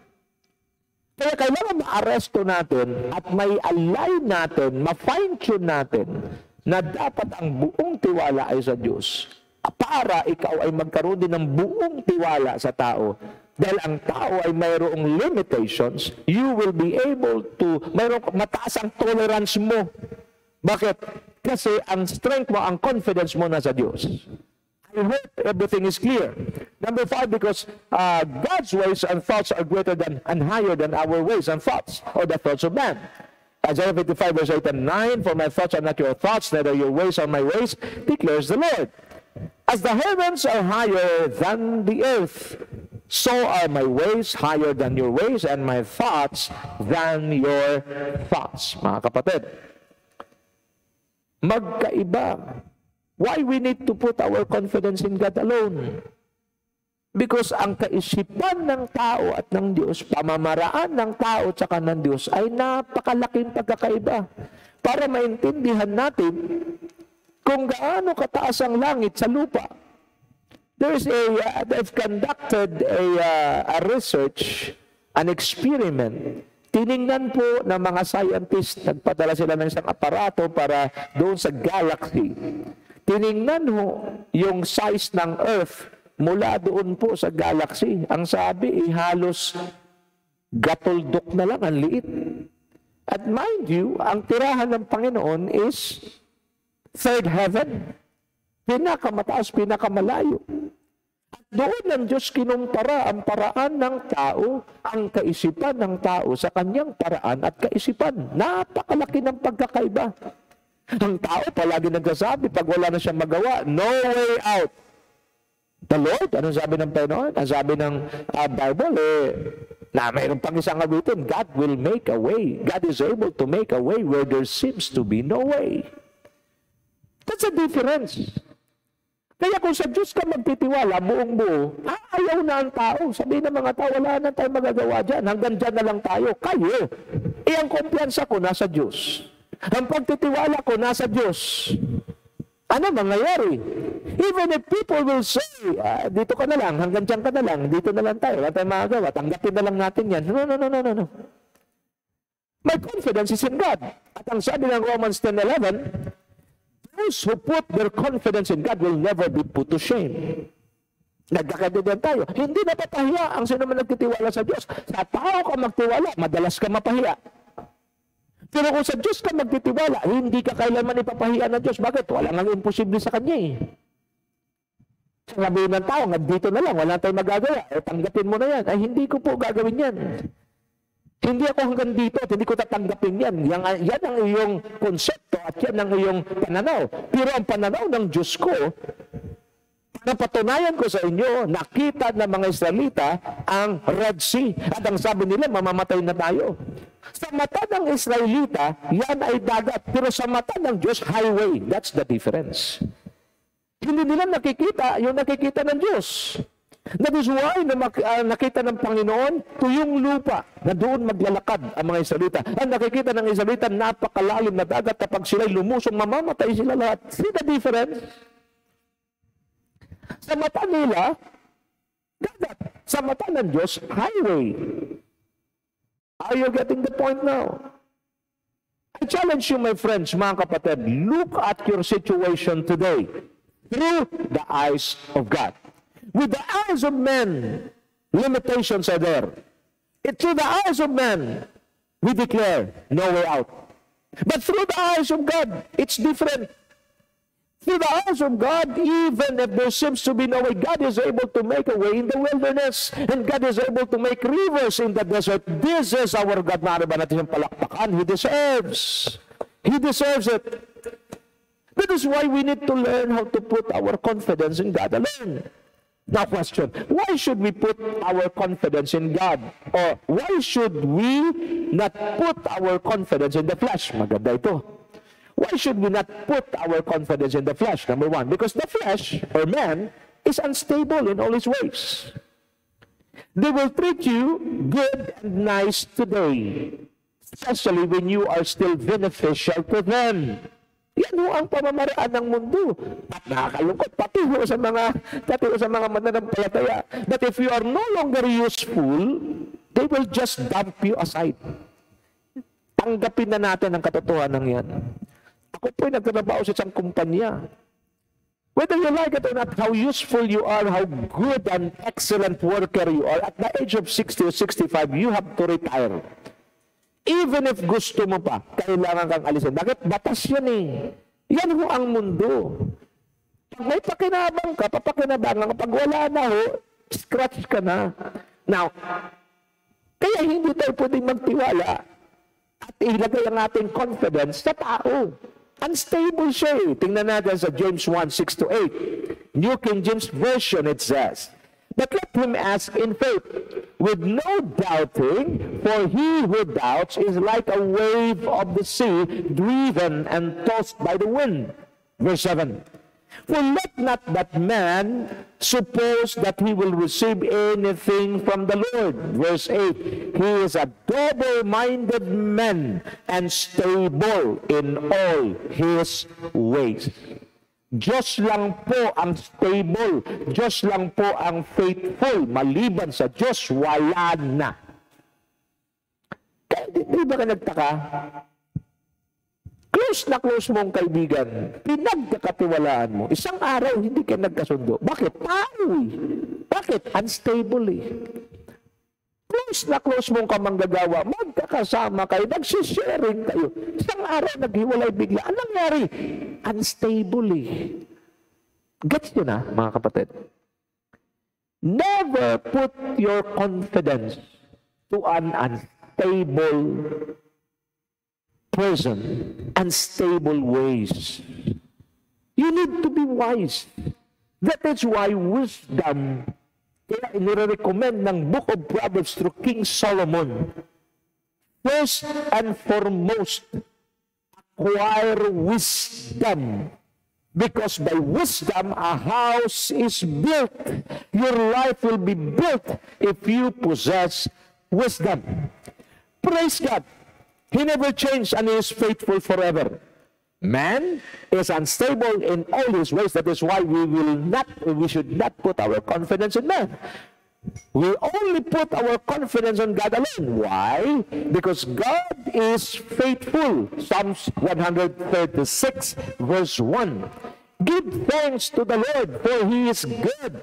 Kaya kailangan ma-aresto natin at may align natin, ma-fine-tune natin na dapat ang buong tiwala ay sa Diyos. para ikaw ay magkaroon din ng buong tiwala sa tao. Dahil ang tao ay mayroong limitations, you will be able to, mayroong mataas ang tolerance mo. Bakit? Kasi ang strength mo, ang confidence mo nasa Diyos. I hope everything is clear. Number 5, because God's ways and thoughts are greater than and higher than our ways and thoughts, or the thoughts of man. Isaiah 55 verse 8 and 9, for my thoughts are not your thoughts, neither your ways are my ways, declares the Lord. As the heavens are higher than the earth, so are my ways higher than your ways, and my thoughts than your thoughts. Mga kapatid, magkaiba. Why we need to put our confidence in God alone? Because ang kaisipan ng tao at ng Diyos, pamamaraan ng tao at saka ng Diyos ay napakalaking pagkakaiba. Para maintindihan natin kung gaano kataas ang langit sa lupa. They've conducted a research, an experiment. Tiningnan po ng mga scientists, nagpadala sila ng isang aparato para doon sa galaxy. Tiningnan mo yung size ng Earth mula doon po sa galaxy. Ang sabi, halos gatuldok na lang, ang liit. At mind you, ang tirahan ng Panginoon is third heaven. Pinakamataas, pinakamalayo. At doon ng Diyos kinumpara ang paraan ng tao, ang kaisipan ng tao sa kanyang paraan at kaisipan. Napakalaki ng pagkakaiba. Ang tao palagi nagsasabi, pag wala na siyang magawa, no way out. The Lord, anong sabi ng Panginoon? Ang sabi ng Bible, na mayroon pang isang awitin, God will make a way. God is able to make a way where there seems to be no way. That's a difference. Kaya kung sa Diyos ka magtitiwala, buong buo, ayaw na ang tao. Sabihin ng mga tao, wala na tayong magagawa dyan. Hanggang dyan na lang tayo. Kayo. Ang kumpiyansa ko nasa Diyos. Ang pagtitiwala ko nasa Diyos. Ano mangyayari? Even if people will say, dito ka na lang, hanggang dyan ka na lang, dito na lang tayo, wala tayong magagawa, tanggapin na lang natin yan. No. My confidence is in God. At ang sabi ng Romans 10:11, those who put their confidence in God will never be put to shame. Nagkakaibigan tayo. Hindi napapahiya ang sino man nagtitiwala sa Diyos. Sa tao ka magtiwala, madalas ka mapahiya. Pero kung sa Diyos ka magtitiwala, hindi ka kailanman ipapahiya ng Diyos. Bakit? Wala nang imposible sa Kanya eh. Sabihin ng tao, dito na lang, wala tayong magagawa. Tanggapin mo na yan. Ay, hindi ko po gagawin yan. Hindi ako hanggang dito at hindi ko tatanggapin yan. Yan ang iyong konsepto at yan ang iyong pananaw. Pero ang pananaw ng Diyos ko, napatunayan ko sa inyo, nakita ng mga Israelita ang Red Sea. At ang sabi nila, mamamatay na tayo. Sa mata ng Israelita, yan ay dagat. Pero sa mata ng Diyos, highway. That's the difference. Hindi nila nakikita yung nakikita ng Diyos. That is why nakita ng Panginoon tuyong lupa na doon maglalakad ang mga Israelita. Ang nakikita ng Israelita, napakalalim na dagat na pag sila'y lumusong, mamamatay sila lahat. See the difference? Sa mata nila, dagat. Sa mata ng Diyos, highway. Are you getting the point now? I challenge you, my friends, mga kapatid, look at your situation today through the eyes of God. With the eyes of men, limitations are there. Through the eyes of men, we declare no way out. But through the eyes of God, it's different. Through the eyes of God, even if there seems to be no way, God is able to make a way in the wilderness. And God is able to make rivers in the desert. This is our God. Maaari ba natin yung palakpakan? He deserves. He deserves it. That is why we need to learn how to put our confidence in God alone. Now question, why should we put our confidence in God? Or why should we not put our confidence in the flesh? Maganda ito. Why should we not put our confidence in the flesh? Number one, because the flesh, or man, is unstable in all his ways. They will treat you good and nice today, especially when you are still beneficial to them. Yan ho ang pamamaraan ng mundo. At nakakalungkot, pati ho sa mga mananampalataya. That if you are no longer useful, they will just dump you aside. Tanggapin na natin ang katotohanan yan. Ako po'y nagtrabaho sa isang kumpanya. Whether you like it or not, how useful you are, how good and excellent worker you are, at the age of 60 or 65, you have to retire. Even if gusto mo pa, kailangan kang alisin. Bakit? Batas yan eh. Yan ho ang mundo. Pag may pakinabang ka, papakinabangan ka. Pag wala na ho, scratch ka na. Now, kaya hindi tayo pwedeng magtiwala at ilagay ang ating confidence sa tao. Unstable siya eh. Tingnan natin sa James 1:6-8. New King James Version, it says, "But let him ask in faith, with no doubting, for he who doubts is like a wave of the sea, driven and tossed by the wind." Verse 7. "For let not that man suppose that he will receive anything from the Lord." Verse 8. "He is a double-minded man and stable in all his ways." Diyos lang po ang stable. Diyos lang po ang faithful. Maliban sa Diyos, wala na. Kaya di ba ka nagtaka? Close na close mong kaibigan, pinagkakatiwalaan mo, isang araw hindi ka nagkasundo. Bakit? Tao eh. Bakit? Unstable eh. Close na close mong kamanggagawa, magkakasama kayo, nagsisharing kayo. Isang araw naghiwalay bigla. Anong nangyari? Unstable eh. Gets nyo na, mga kapatid? Never put your confidence to an unstable person, unstable ways. You need to be wise. That is why wisdom, kaya inirecommend ng Book of Proverbs through King Solomon, first and foremost, acquire wisdom. Because by wisdom, a house is built. Your life will be built if you possess wisdom. Praise God. He never changed and he is faithful forever. Man is unstable in all his ways. That is why we should not put our confidence in man. We only put our confidence on God alone. Why? Because God is faithful. Psalms 136 verse 1. "Give thanks to the Lord, for he is good.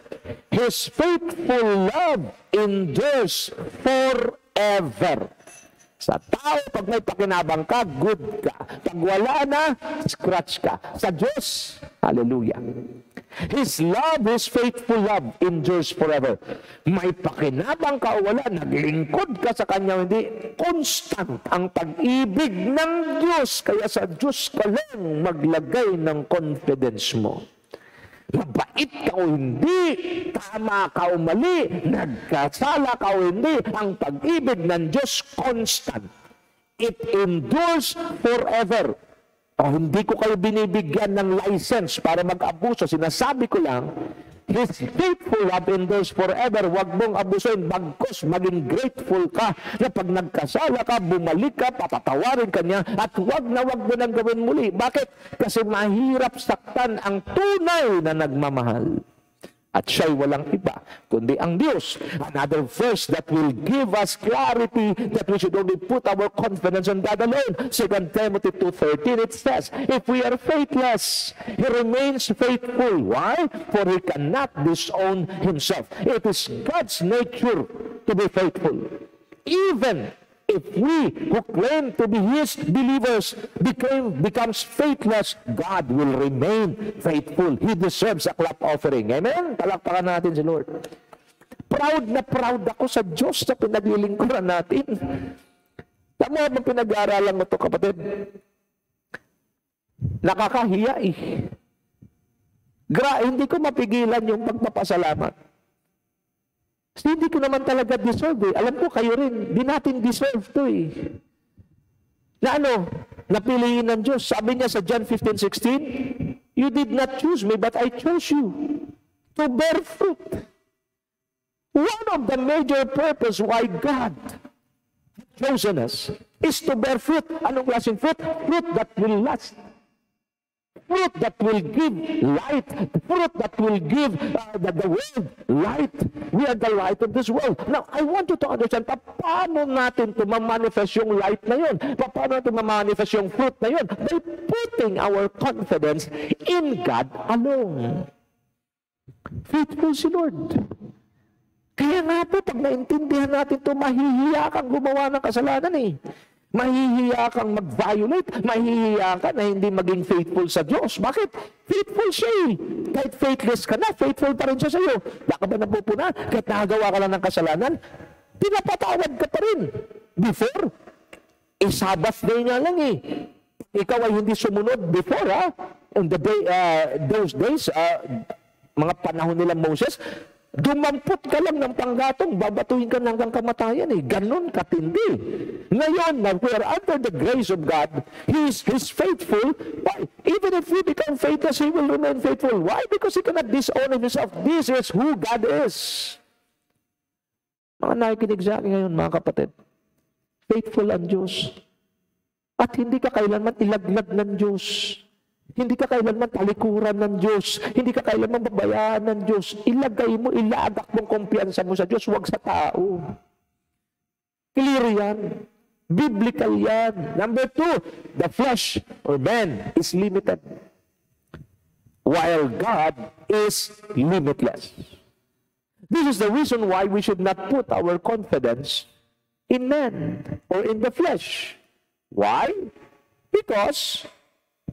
His faithful love endures forever." Sa tao, pag may pakinabang ka, good ka. Pag wala na, scratch ka. Sa Diyos, hallelujah. His love, His faithful love endures forever. May pakinabang ka o wala, naglingkod ka sa Kanya, hindi, constant ang pag-ibig ng Diyos. Kaya sa Diyos ka lang maglagay ng confidence mo. Mabait ka o hindi, tama ka o mali, nagkasala ka o hindi, ang pag-ibig ng Diyos constant. It endures forever. O hindi ko kayo binibigyan ng license para mag-abuso. Sinasabi ko lang, His faithful love endures forever. Huwag mong abusuin, bagkus maging grateful ka na pag nagkasala ka, bumalik ka, patatawarin ka niya, at huwag mo nang gawin muli. Bakit? Kasi mahirap saktan ang tunay na nagmamahal. At siya'y walang iba, kundi ang Diyos. Another verse that will give us clarity that we should only put our confidence on God alone. 2 Timothy 2:13, it says, "If we are faithless, He remains faithful." Why? For He cannot disown Himself. It is God's nature to be faithful. Even if we who claim to be His believers becomes faithless, God will remain faithful. He deserves a clap offering. Amen? Palakpakan natin si Lord. Proud na proud ako sa Diyos na pinaglilingkuran natin. Tama ba pinag-aaralan mo ito, kapatid? Nakakahiya eh. Hindi ko mapigilan yung pagpapasalamat. Hindi ko naman talaga deserve eh. Alam ko kayo rin, di natin deserve to eh. Na napiliin ng Diyos. Sabi niya sa John 15:16, "You did not choose me, but I chose you to bear fruit." One of the major purpose why God chosen us is to bear fruit. Anong klaseng fruit? Fruit that will last. fruit that will give light, fruit that will give the world light. We are the light of this world. Now, I want you to understand, paano natin ito ma-manifest yung light na yun? Paano natin ma-manifest yung fruit na yun? By putting our confidence in God alone. Faithful si Lord. Kaya nga po, pag naintindihan natin ito, mahihiya kang gumawa ng kasalanan eh. Mahihiya kang mag-violate, mahihiya ka na hindi maging faithful sa Diyos. Bakit? Faithful siya eh. Kahit faithless ka na, faithful pa rin siya sa iyo. Baka ba napupuna? Kahit nakagawa ka lang ng kasalanan, pinapatawad ka pa rin. Before, Sabbath day nga lang eh. Ikaw ay hindi sumunod before in the day, those days, mga panahon nila Moses, dumampot ka lang ng panggatong, babatuhin ka hanggang kamatayan eh. Ganon katindi. Ngayon, na we are under the grace of God, He is faithful. Why? Even if we become faithless, He will remain faithful. Why? Because He cannot disown Himself. This is who God is. Mga nakikinig sa akin ngayon, mga kapatid, faithful ang Diyos. At hindi ka kailanman ilaglag ng Diyos. Hindi ka kailanman talikuran ng Diyos. Hindi ka kailanman babayaan ng Diyos. Ilagay mo, ilagak mong kumpiyansa mo sa Diyos, huwag sa tao. Clear yan. Biblical yan. Number 2, the flesh or man is limited, while God is limitless. This is the reason why we should not put our confidence in man or in the flesh. Why? Because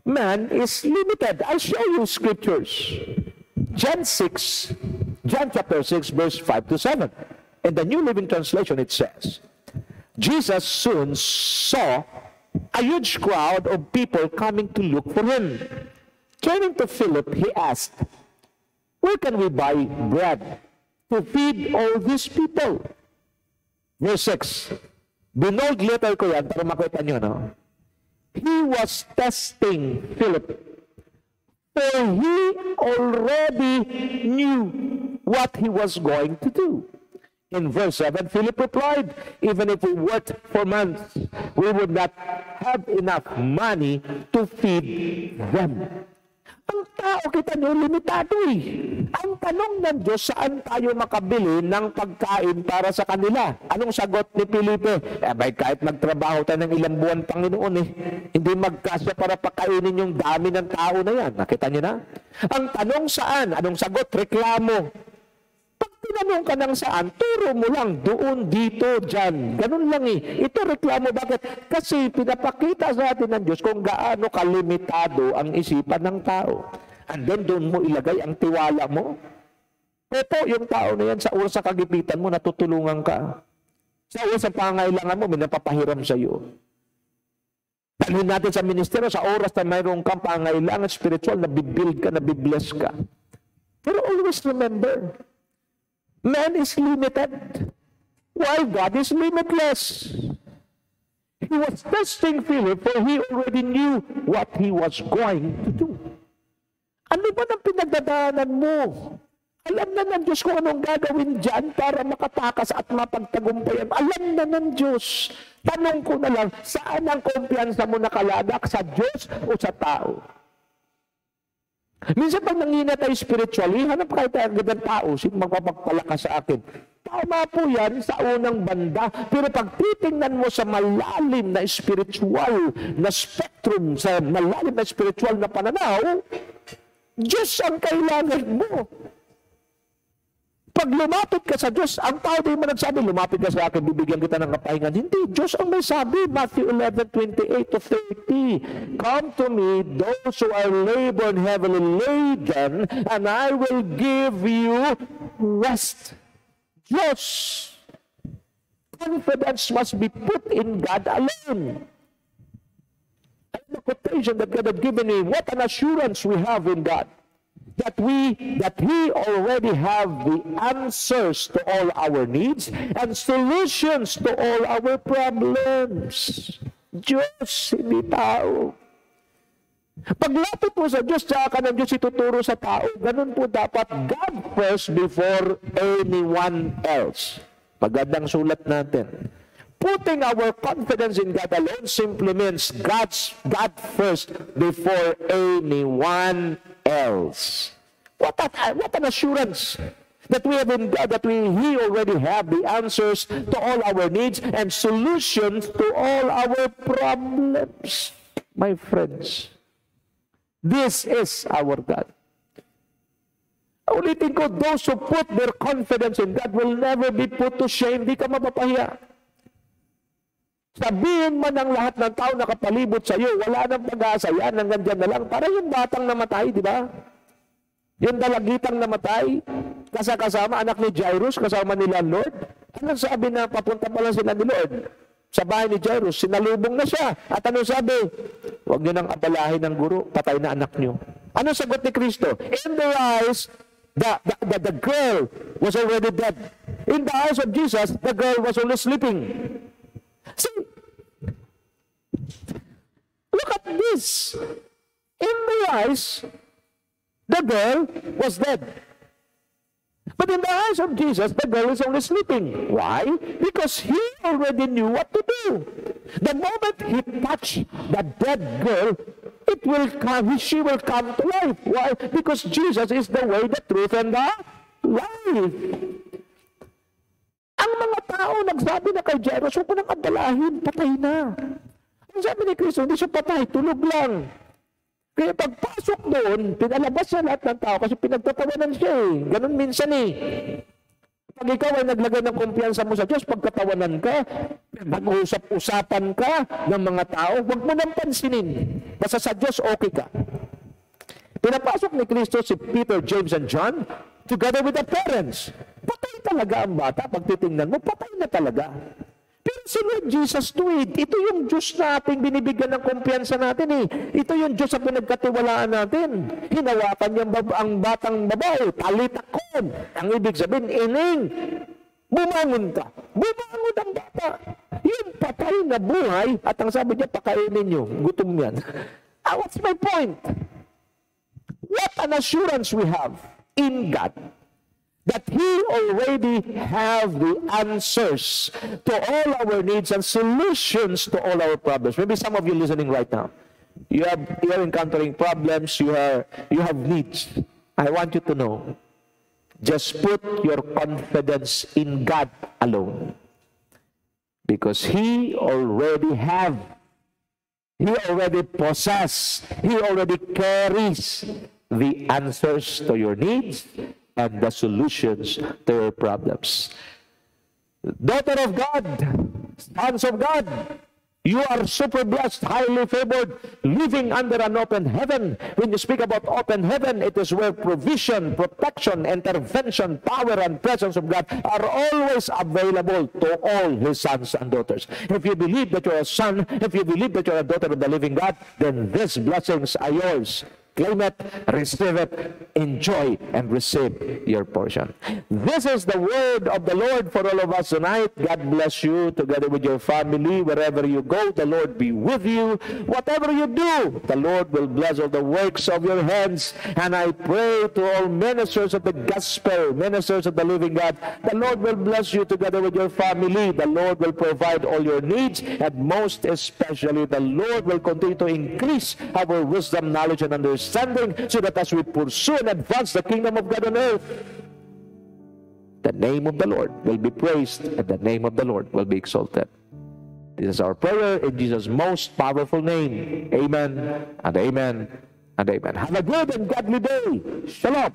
man is limited. I'll show you scriptures. John chapter 6, verse 5 to 7. In the New Living Translation, it says, Jesus soon saw a huge crowd of people coming to look for him. Turning to Philip, he asked, where can we buy bread to feed all these people? Verse 6. Binold letter ko yan para makita nyo, no? He was testing Philip, for he already knew what he was going to do. In verse 7, Philip replied, even if we worked for months, we would not have enough money to feed them. Ang tao, kita nyo, limitado eh. Ang tanong ng Diyos, saan tayo makabili ng pagkain para sa kanila? Anong sagot ni Felipe? Kahit magtrabaho tayo ng ilang buwan, Panginoon hindi magkasya para pakainin yung dami ng tao na yan. Nakita nyo na? Ang tanong saan? Anong sagot? Reklamo. Pag tinanong ka ng saan, turo mo lang, doon, dito, dyan. Ganun lang eh. Ito reklamo, bakit? Kasi pinapakita sa atin ng Diyos kung gaano kalimitado ang isipan ng tao. And then doon mo ilagay ang tiwala mo. Ito, yung tao na yan, sa oras sa kagipitan mo, natutulungan ka. Sa oras sa pangailangan mo, may napapahiram sa iyo. Dalhin natin sa ministeryo, sa oras na mayroong kang pangailangan spiritual, nabibuild ka, nabibless ka. Pero always remember, man is limited, while God is limitless. He was testing Philip, for he already knew what he was going to do. Ano ba ang pinagdadaanan mo? Alam na ng Diyos kung anong gagawin dyan para makatakas at mapagtagumpayan. Alam na ng Diyos. Tanong ko na lang, saan ang kumpiyansa mo nakalagak? Sa Diyos o sa tao? Minsan pag nanghina tayo spiritually, hanap kayo tayo agad ng tao, sino magpapagpalakas sa akin? Tama po yan sa unang banda, pero pag titingnan mo sa malalim na spiritual na spectrum, sa malalim na spiritual na pananaw, Diyos ang kailangan mo. Pag lumapit ka sa Diyos, ang tao din mo nagsabi, lumapit ka sa akin, bibigyan kita ng kapahingan. Hindi, Diyos ang may sabi, Matthew 11:28-30. Come to me, those who are labored and heavily laden, and I will give you rest. Diyos. Confidence must be put in God alone. And the quotation that God had given me, what an assurance we have in God. That He already have the answers to all our needs and solutions to all our problems. Diyos, hindi tao. Paglapit mo sa Diyos, tsaka ng Diyos ituturo sa tao, ganun po dapat, God first before anyone else. Magandang sulat natin. Putting our confidence in God alone simply means God first before anyone else. What an assurance that we have in God, that He already have the answers to all our needs and solutions to all our problems. My friends, this is our God. Ulitin ko, those who put their confidence in God will never be put to shame. Di ka mapapahiya. Sabihin man ng lahat ng tao na kapalibot sa iyo, wala nang pag-asa yan, hanggang dyan na lang. Para yung batang namatay, di ba? Yung dalagitang namatay, kasama anak ni Jairus, kasama nila Lord. Anong sabi na papunta pa lang sila ni Lord? Sa bahay ni Jairus, sinalubong na siya. At anong sabi? Huwag niyo nang abalahin ng guro, patay na anak niyo. Anong sagot ni Kristo? In their eyes, the girl was already dead. In the eyes of Jesus, the girl was only sleeping. See, look at this. In their eyes, the girl was dead. But in the eyes of Jesus, the girl is only sleeping. Why? Because He already knew what to do. The moment He touched the dead girl, she will come to life. Why? Because Jesus is the way, the truth, and the life. Ang mga tao nagsabi na kay Jairus, huwag mo nang abalahin, patay na. Ang sabi ni Kristo, hindi siya patay, tulog lang. Kaya pagpasok doon, pinalabas siya lahat ng tao kasi pinagtatawanan siya eh. Ganun minsan eh. Pag ikaw ay naglagay ng kumpiyansa mo sa Diyos, pagkatawanan ka, mag-usap-usapan ka ng mga tao, huwag mo nang pansinin. Basta sa Diyos, okay ka. Pinapasok ni Kristo si Peter, James, and John together with the parents. Patay talaga ang bata. Pag titingnan mo, patay na talaga. Pero si Lord Jesus to it. Ito yung Diyos na ating binibigyan ng kumpiyansa natin eh. Ito yung Diyos na pinagkatiwalaan natin. Hinawakan niya ang batang babae, talitakon. Ang ibig sabihin, ining, bumangon ka. Bumangon ang bata. Yung patay na buhay, at ang sabi niya, pakainin niyo. Gutom yan. What's my point? What an assurance we have in God that He already have the answers to all our needs and solutions to all our problems. Maybe some of you listening right now, you are encountering problems, you have needs. I want you to know, just put your confidence in God alone. Because He already have, He already possess, He already carries the answers to your needs and the solutions to your problems. Daughter of God, sons of God, you are super blessed, highly favored, living under an open heaven. When you speak about open heaven, it is where provision, protection, intervention, power, and presence of God are always available to all His sons and daughters. If you believe that you're a son, if you believe that you're a daughter of the living God, then these blessings are yours. Claim it, receive it, enjoy, and receive your portion. This is the word of the Lord for all of us tonight. God bless you together with your family. Wherever you go, the Lord be with you. Whatever you do, the Lord will bless all the works of your hands. And I pray to all ministers of the gospel, ministers of the living God, the Lord will bless you together with your family. The Lord will provide all your needs, and most especially, the Lord will continue to increase our wisdom, knowledge, and understanding, so that as we pursue and advance the kingdom of God on earth, the name of the Lord will be praised and the name of the Lord will be exalted. This is our prayer in Jesus' most powerful name. Amen and amen and amen. Have a good and godly day. Shalom.